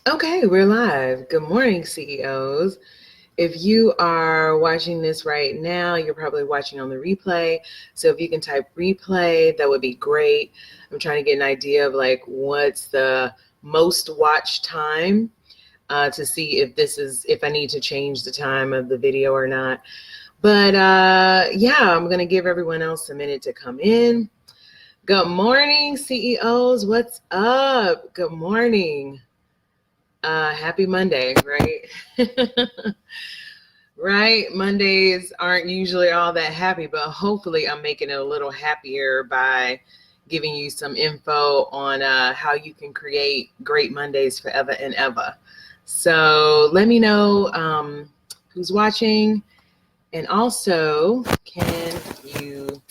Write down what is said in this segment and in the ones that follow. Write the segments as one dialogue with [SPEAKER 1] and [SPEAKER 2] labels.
[SPEAKER 1] Okay, we're live. Good morning, CEOs. If you are watching this right now, you're probably watching on the replay. So if you can type replay, that would be great. I'm trying to get an idea of like what's the most watch time to see if I need to change the time of the video or not. But yeah, I'm going to give everyone else a minute to come in. Good morning, CEOs. What's up? Good morning. Happy Monday, right? Right? Mondays aren't usually all that happy, but hopefully I'm making it a little happier by giving you some info on how you can create great Mondays forever and ever. So let me know who's watching. And also, can you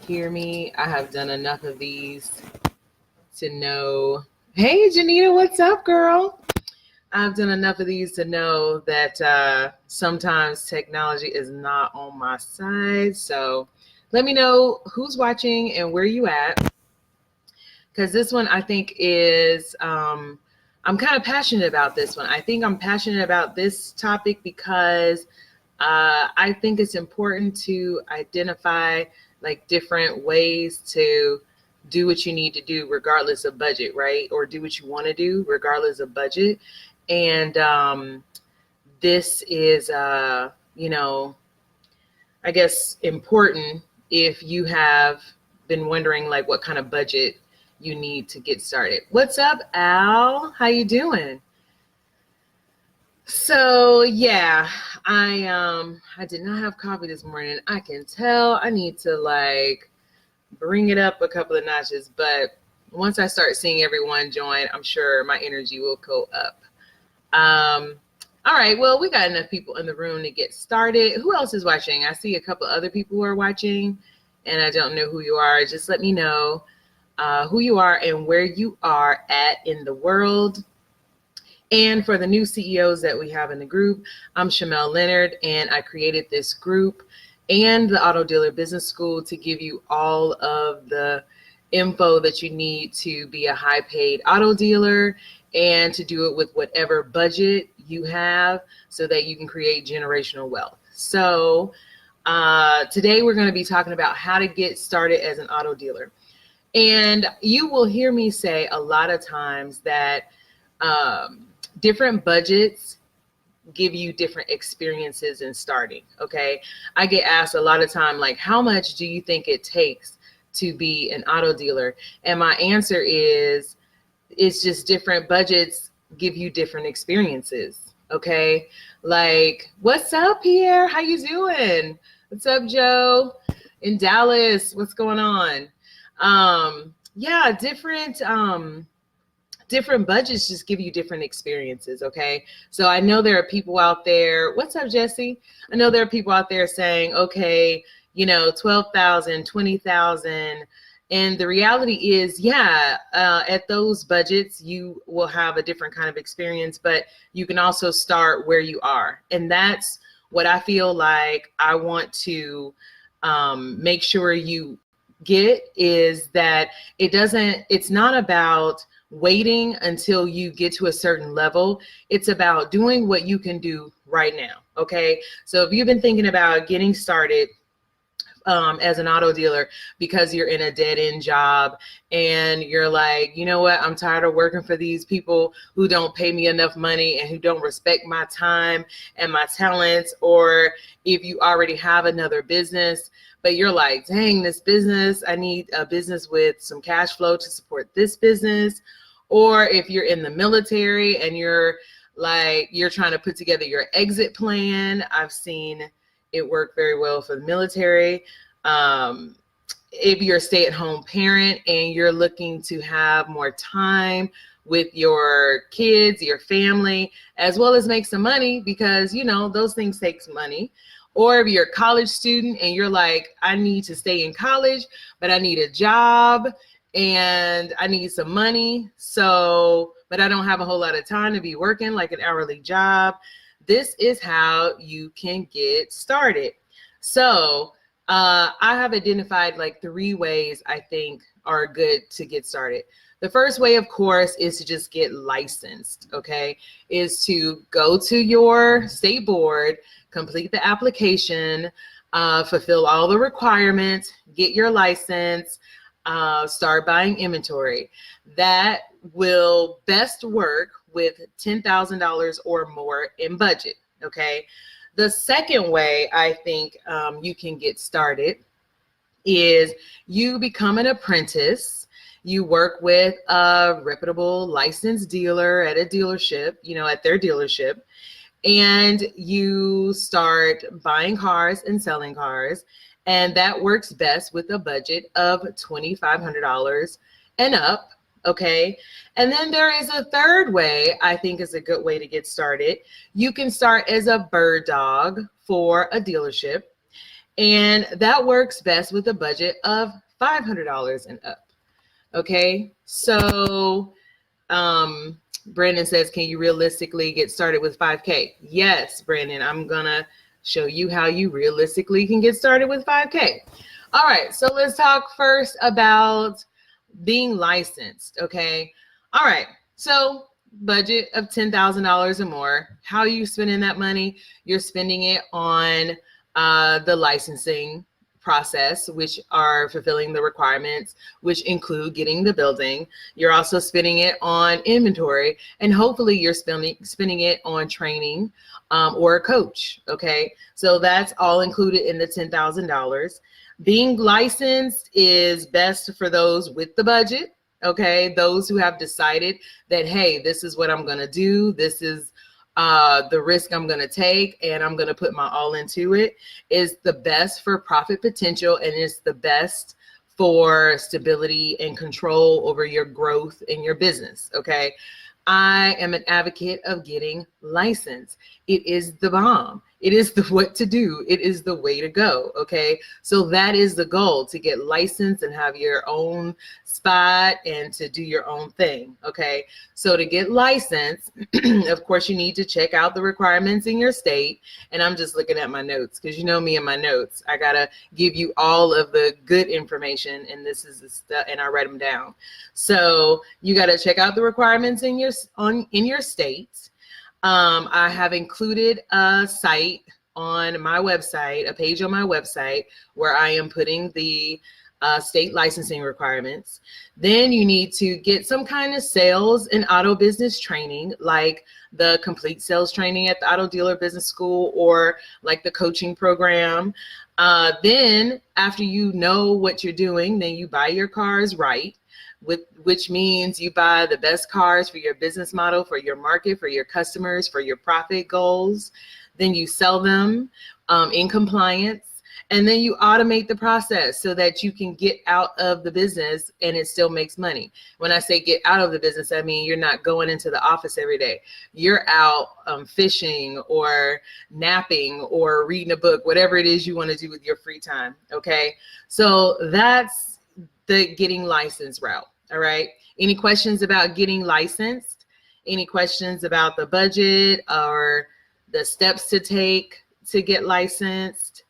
[SPEAKER 1] hear me? I have done enough of these to know. Hey, Janita, what's up, girl? I've done enough of these to know that sometimes technology is not on my side. So let me know who's watching and where you at. Because this one I think is, I'm kind of passionate about this one. I think I'm passionate about this topic because I think it's important to identify like different ways to do what you need to do regardless of budget, right? Or do what you want to do regardless of budget. And this is, I guess important if you have been wondering like what kind of budget you need to get started. What's up, Al? How you doing? So yeah, I did not have coffee this morning. I can tell I need to like bring it up a couple of notches, but once I start seeing everyone join, I'm sure my energy will go up. Um, all right, well, we got enough people in the room to get started. Who else is watching? I see a couple other people who are watching, and I don't know who you are. Just let me know who you are and where you are at in the world. And for the new CEOs that we have in the group, I'm Shamel Leonard, and I created this group and the Auto Dealer Business School to give you all of the info that you need to be a high paid auto dealer and to do it with whatever budget you have so that you can create generational wealth. So today we're going to be talking about how to get started as an auto dealer. And you will hear me say a lot of times that different budgets give you different experiences in starting. Okay. I get asked a lot of time, like, how much do you think it takes to be an auto dealer? And my answer is, it's just different budgets give you different experiences. Okay. Like, what's up, Pierre? How you doing? What's up, Joe? In Dallas, what's going on? Yeah, different budgets just give you different experiences. Okay. So I know there are people out there. What's up, Jesse? I know there are people out there saying, okay, 12,000, 20,000. And the reality is, yeah, at those budgets, you will have a different kind of experience, but you can also start where you are. And that's what I feel like I want to make sure you get, is that it's not about waiting until you get to a certain level. It's about doing what you can do right now. Okay. So if you've been thinking about getting started as an auto dealer because you're in a dead-end job and you're like, you know what, I'm tired of working for these people who don't pay me enough money and who don't respect my time and my talents, or if you already have another business but you're like, dang, this business, I need a business with some cash flow to support this business. Or if you're in the military and you're trying to put together your exit plan. I've seen it work very well for the military. If you're a stay-at-home parent and you're looking to have more time with your kids, your family, as well as make some money, because those things take money. Or if you're a college student and you're like, I need to stay in college, but I need a job and I need some money. But I don't have a whole lot of time to be working like an hourly job. This is how you can get started. So I have identified like 3 ways I think are good to get started. The first way, of course, is to just get licensed, okay? Is to go to your state board, complete the application, fulfill all the requirements, get your license, start buying inventory. That will best work with $10,000 or more in budget, okay? The second way I think you can get started is you become an apprentice. You work with a reputable licensed dealer at a dealership, at their dealership, and you start buying cars and selling cars. And that works best with a budget of $2,500 and up. Okay. And then there is a third way I think is a good way to get started. You can start as a bird dog for a dealership, and that works best with a budget of $500 and up. Okay. So, Brandon says, can you realistically get started with 5K? Yes, Brandon, I'm gonna show you how you realistically can get started with 5K. All right, so let's talk first about being licensed, okay? All right, so budget of $10,000 or more. How are you spending that money? You're spending it on the licensing process, which are fulfilling the requirements, which include getting the building. You're also spending it on inventory, and hopefully you're spending it on training or a coach. Okay, so that's all included in the $10,000. Being licensed is best for those with the budget. Okay, those who have decided that, hey, this is what I'm going to do. This is the risk I'm going to take, and I'm going to put my all into it. Is the best for profit potential, and it's the best for stability and control over your growth in your business. Okay, I am an advocate of getting licensed. It is the bomb. It is the what to do. It is the way to go. Okay, so that is the goal, to get licensed and have your own spot and to do your own thing. Okay, so to get licensed, of course, you need to check out the requirements in your state. And I'm just looking at my notes because you know me and my notes. I gotta give you all of the good information, and this is the stuff, and I write them down. So you got to check out the requirements in your state. I have included a site on my website, a page on my website, where I am putting the state licensing requirements. Then you need to get some kind of sales and auto business training, like the complete sales training at the Auto Dealer Business School, or like the coaching program. Then after you know what you're doing, then you buy your cars right, which means you buy the best cars for your business model, for your market, for your customers, for your profit goals. Then you sell them in compliance, and then you automate the process so that you can get out of the business and it still makes money. When I say get out of the business, I mean you're not going into the office every day. You're out fishing or napping or reading a book, whatever it is you want to do with your free time. Okay, so that's the getting licensed route. All right. Any questions about getting licensed? Any questions about the budget or the steps to take to get licensed?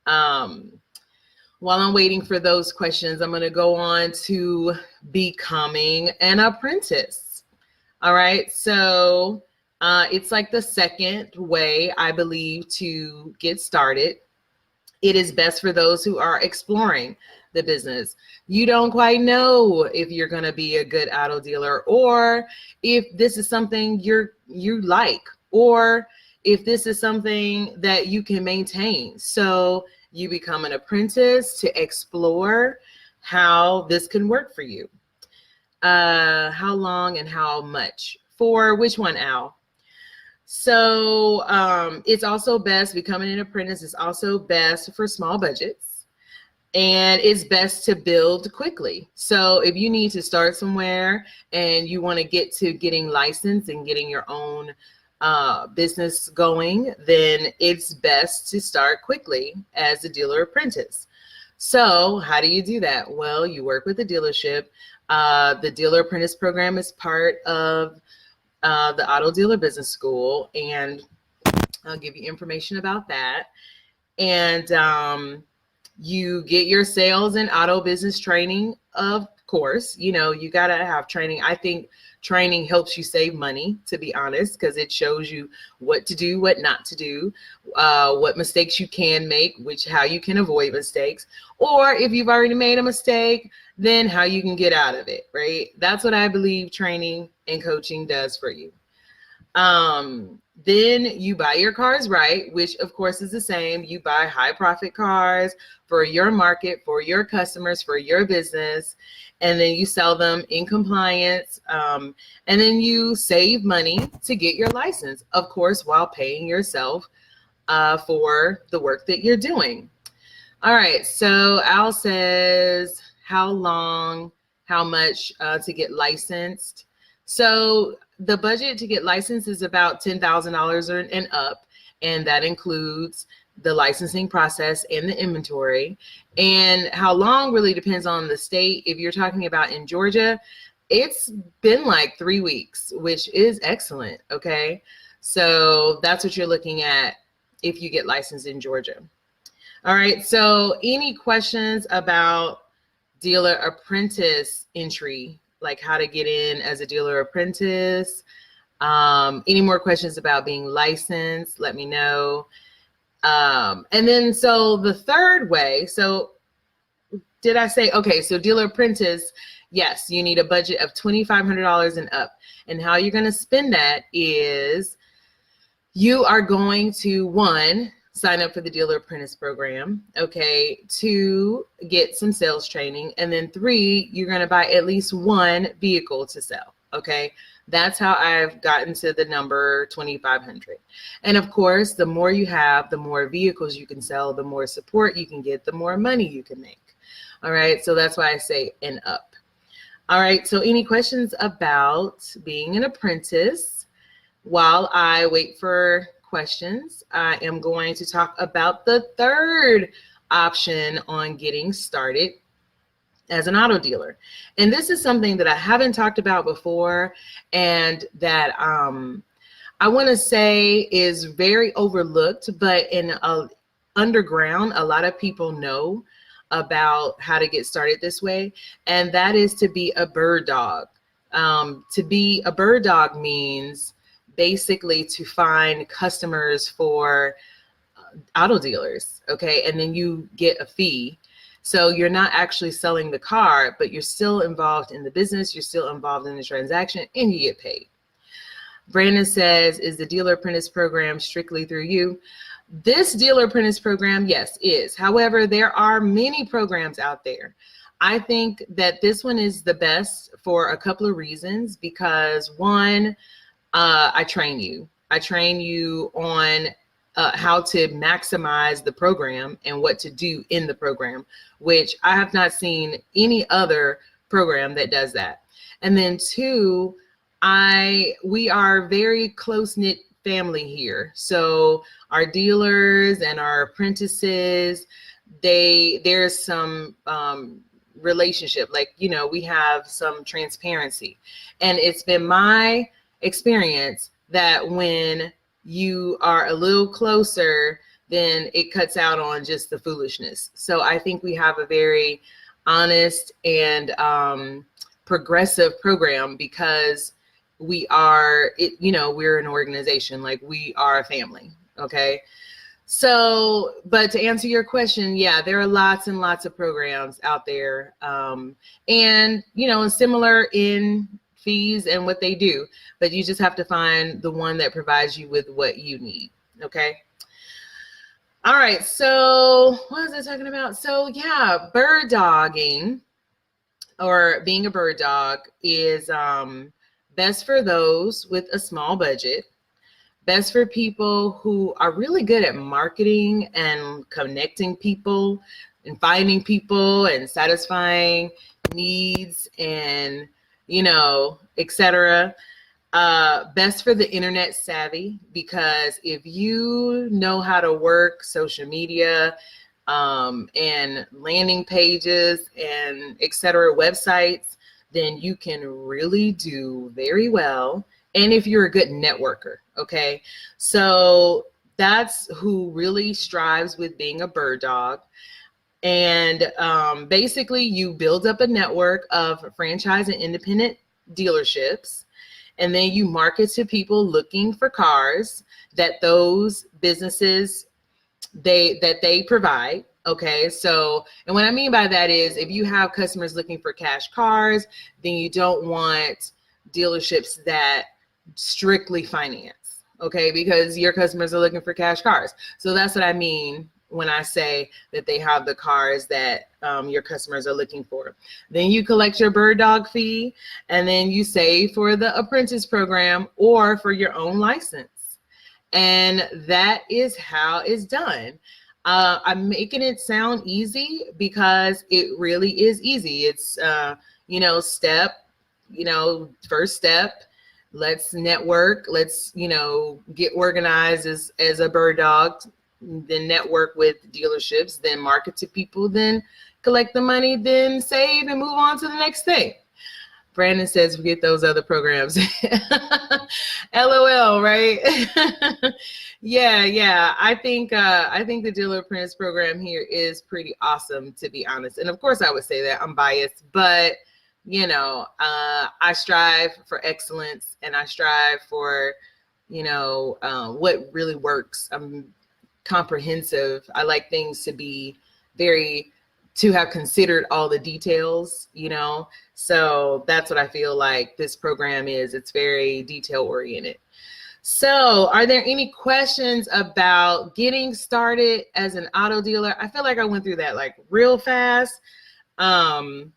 [SPEAKER 1] While I'm waiting for those questions, I'm going to go on to becoming an apprentice. All right. So it's like the second way, I believe, to get started. It is best for those who are exploring the business. You don't quite know if you're going to be a good auto dealer, or if this is something you like, or if this is something that you can maintain. So you become an apprentice to explore how this can work for you. How long and how much? For which one, Al? So it's also best, becoming an apprentice is also best for small budgets. And it's best to build quickly. So if you need to start somewhere and you want to get to getting licensed and getting your own business going, then it's best to start quickly as a dealer apprentice. So how do you do that? Well, you work with the dealership. The Dealer Apprentice Program is part of the Auto Dealer Business School, and I'll give you information about that. And you get your sales and auto business training of course. You know, you got to have training. I think training helps you save money, to be honest, because it shows you what to do, what not to do, what mistakes you can make, how you can avoid mistakes, or if you've already made a mistake, then how you can get out of it, right? That's what I believe training and coaching does for you. Then you buy your cars right, which of course is the same. You buy high profit cars for your market, for your customers, for your business, and then you sell them in compliance. And then you save money to get your license, of course, while paying yourself for the work that you're doing. All right, so Al says, how long, how much to get licensed? So the budget to get licensed is about $10,000 and up, and that includes the licensing process and the inventory. And how long really depends on the state. If you're talking about in Georgia, it's been like 3 weeks, which is excellent, okay? So that's what you're looking at if you get licensed in Georgia. All right, so any questions about dealer apprentice entry, like how to get in as a dealer apprentice? Any more questions about being licensed, let me know. And then, so the third way, so did I say, okay, so dealer apprentice, yes, you need a budget of $2,500 and up. And how you're gonna spend that is you are going to, 1, sign up for the dealer apprentice program, okay, 2, get some sales training, and then 3, you're gonna buy at least 1 vehicle to sell, okay? That's how I've gotten to the number 2,500. And of course, the more you have, the more vehicles you can sell, the more support you can get, the more money you can make. All right, so that's why I say and up. All right, so any questions about being an apprentice? While I wait for questions, I am going to talk about the third option on getting started as an auto dealer. And this is something that I haven't talked about before, and that I want to say is very overlooked, but in underground, a lot of people know about how to get started this way, and that is to be a bird dog. To be a bird dog means basically to find customers for auto dealers, okay? And then you get a fee. So you're not actually selling the car, but you're still involved in the business, you're still involved in the transaction, and you get paid. Brandon says, is the dealer apprentice program strictly through you? This dealer apprentice program, yes, is. However, there are many programs out there. I think that this one is the best for a couple of reasons, because 1, I train you. I train you on how to maximize the program and what to do in the program, which I have not seen any other program that does that. And then 2, we are very close-knit family here. So our dealers and our apprentices, there's some relationship, like, you know, we have some transparency. And it's been my experience that when you are a little closer, then it cuts out on just the foolishness. So I think we have a very honest and progressive program, because we are, we're an organization, like we are a family, okay? So, but to answer your question, yeah, there are lots and lots of programs out there, and, similar in fees and what they do, but you just have to find the one that provides you with what you need, okay? All right, so what was I talking about? So yeah, bird dogging, or being a bird dog, is best for those with a small budget, best for people who are really good at marketing and connecting people and finding people and satisfying needs and, etc. Best for the internet savvy, because if you know how to work social media and landing pages and etc. websites, then you can really do very well. And if you're a good networker, okay? So that's who really strives with being a bird dog. And basically, you build up a network of franchise and independent dealerships, and then you market to people looking for cars that those businesses they provide. Okay, so, and what I mean by that is, if you have customers looking for cash cars, then you don't want dealerships that strictly finance, okay, because your customers are looking for cash cars. So that's what I mean when I say that they have the cars that your customers are looking for. Then you collect your bird dog fee, and then you save for the apprentice program or for your own license. And that is how it's done. I'm making it sound easy because it really is easy. It's, first step. Let's network. Let's, get organized as a bird dog, then network with dealerships, then market to people, then collect the money, then save and move on to the next thing. Brandon says, forget those other programs. LOL, right? Yeah. I think the Dealer Apprentice program here is pretty awesome, to be honest. And of course, I would say that I'm biased, but I strive for excellence, and I strive for, what really works. I'm comprehensive. I like things to be to have considered all the details, so that's what I feel like this program is. It's very detail oriented. So are there any questions about getting started as an auto dealer? I feel like I went through that like real fast. And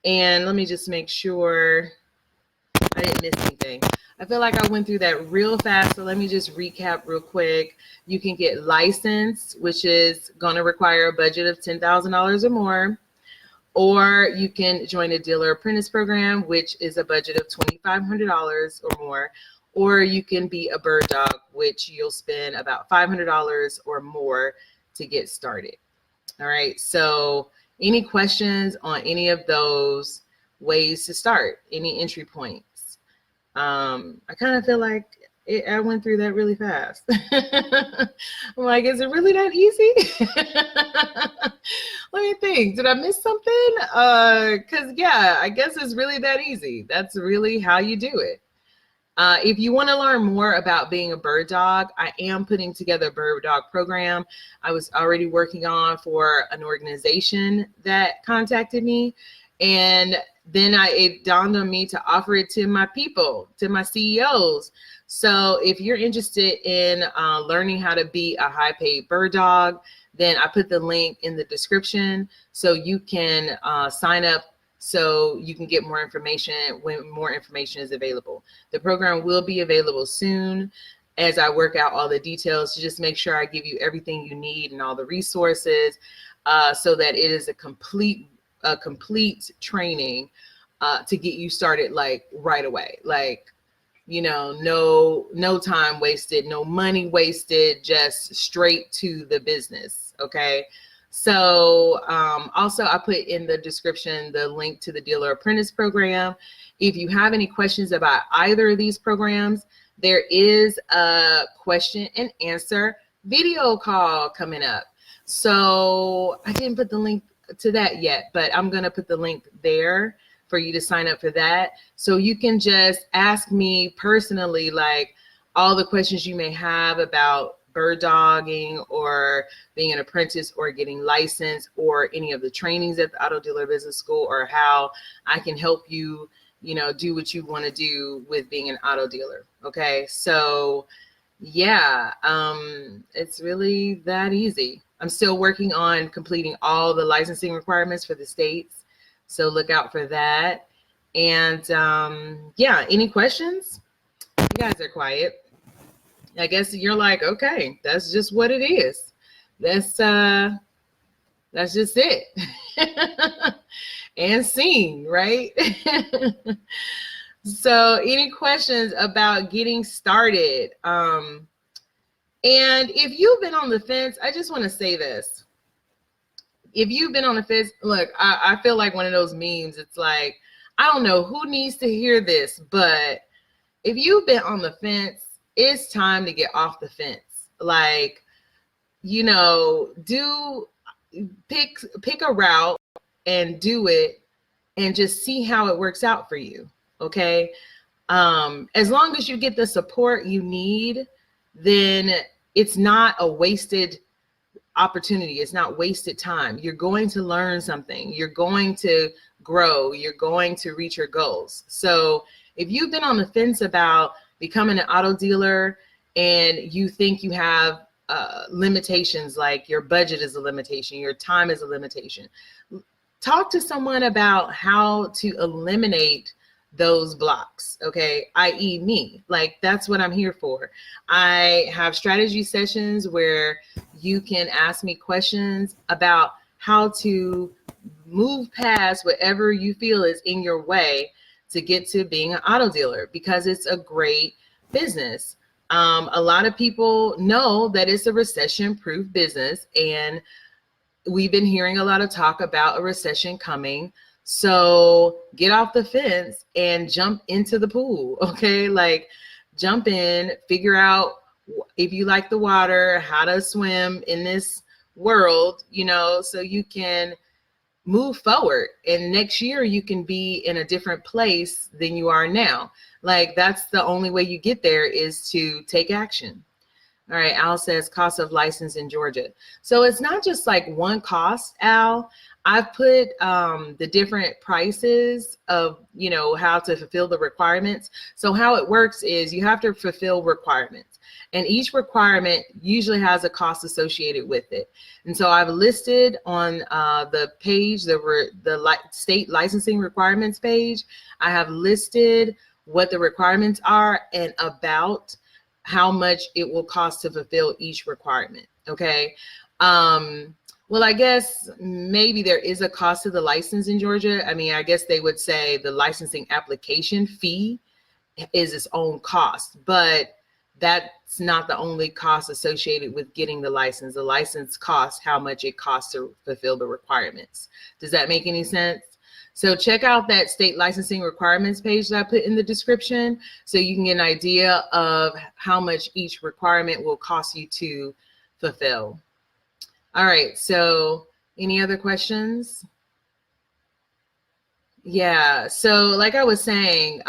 [SPEAKER 1] let me just make sure I didn't miss anything. I feel like I went through that real fast. So let me just recap real quick. You can get licensed, which is going to require a budget of $10,000 or more. Or you can join a dealer apprentice program, which is a budget of $2,500 or more. Or you can be a bird dog, which you'll spend about $500 or more to get started. All right. So any questions on any of those ways to start? Any entry points? I kind of feel like I went through that really fast. I'm like, is it really that easy? Let me think. Did I miss something? Because yeah, I guess it's really that easy. That's really how you do it. If you want to learn more about being a bird dog, I am putting together a bird dog program. I was already working on for an organization that contacted me, and then it dawned on me to offer it to my people, to my CEOs. So if you're interested in learning how to be a high paid bird dog, then I put the link in the description so you can sign up, so you can get more information when more information is available. The program will be available soon as I work out all the details to just make sure I give you everything you need and all the resources so that it is a complete training to get you started like right away. Like, no time wasted, no money wasted, just straight to the business. Okay. So also I put in the description the link to the Dealer Apprentice program. If you have any questions about either of these programs, there is a question and answer video call coming up. So I didn't put the link to that yet, but I'm going to put the link there for you to sign up for that. So you can just ask me personally, like all the questions you may have about bird dogging or being an apprentice or getting licensed or any of the trainings at the Auto Dealer Business School, or how I can help you, do what you want to do with being an auto dealer. Okay. So yeah, it's really that easy. I'm still working on completing all the licensing requirements for the states, so look out for that. And yeah, any questions? You guys are quiet. I guess you're like, okay, that's just what it is. That's just it. And scene, right? So any questions about getting started? And if you've been on the fence, I just want to say this. If you've been on the fence, look, I feel like one of those memes. It's like, I don't know who needs to hear this, but if you've been on the fence, it's time to get off the fence. Like, pick a route and do it and just see how it works out for you. Okay. As long as you get the support you need, then it's not a wasted opportunity. It's not wasted time. You're going to learn something. You're going to grow. You're going to reach your goals. So if you've been on the fence about becoming an auto dealer and you think you have limitations, like your budget is a limitation, your time is a limitation, talk to someone about how to eliminate those blocks, okay? i.e. me. Like, that's what I'm here for. I have strategy sessions where you can ask me questions about how to move past whatever you feel is in your way to get to being an auto dealer, because it's a great business. A lot of people know that it's a recession-proof business, and we've been hearing a lot of talk about a recession coming. So get off the fence and jump into the pool, okay? Like, jump in, figure out if you like the water, how to swim in this world, you know, so you can move forward. And next year you can be in a different place than you are now. Like, that's the only way you get there, is to take action. All right, Al says cost of license in Georgia. So it's not just like one cost, Al. I've put the different prices of, you know, how to fulfill the requirements. So how it works is you have to fulfill requirements, and each requirement usually has a cost associated with it. And so I've listed on the page, the state licensing requirements page, I have listed what the requirements are and about how much it will cost to fulfill each requirement. Okay. Well, I guess maybe there is a cost to the license in Georgia. I mean, I guess they would say the licensing application fee is its own cost, but that's not the only cost associated with getting the license. The license costs how much it costs to fulfill the requirements. Does that make any sense? So check out that state licensing requirements page that I put in the description so you can get an idea of how much each requirement will cost you to fulfill. All right, so any other questions? Yeah, so like I was saying,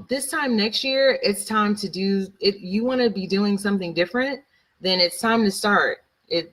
[SPEAKER 1] this time next year, it's time to do it. You want to be doing something different, then it's time to start.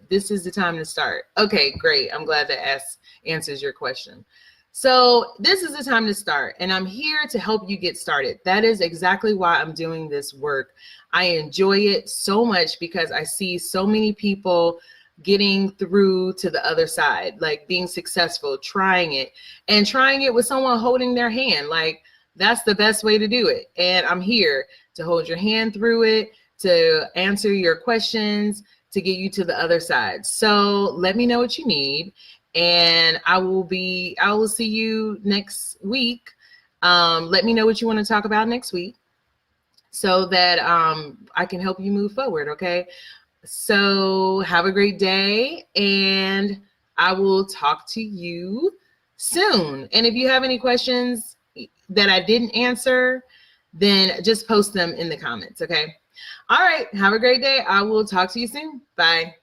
[SPEAKER 1] This is the time to start. Okay, great. I'm glad that answers your question. So this is the time to start, and I'm here to help you get started. That is exactly why I'm doing this work. I enjoy it so much because I see so many people getting through to the other side, like being successful, trying it with someone holding their hand. Like, that's the best way to do it. And I'm here to hold your hand through it, to answer your questions, to get you to the other side. So let me know what you need, and I will see you next week. Let me know what you want to talk about next week so that I can help you move forward. Okay. So have a great day, and I will talk to you soon. And if you have any questions that I didn't answer, then just post them in the comments, okay? All right, have a great day. I will talk to you soon. Bye.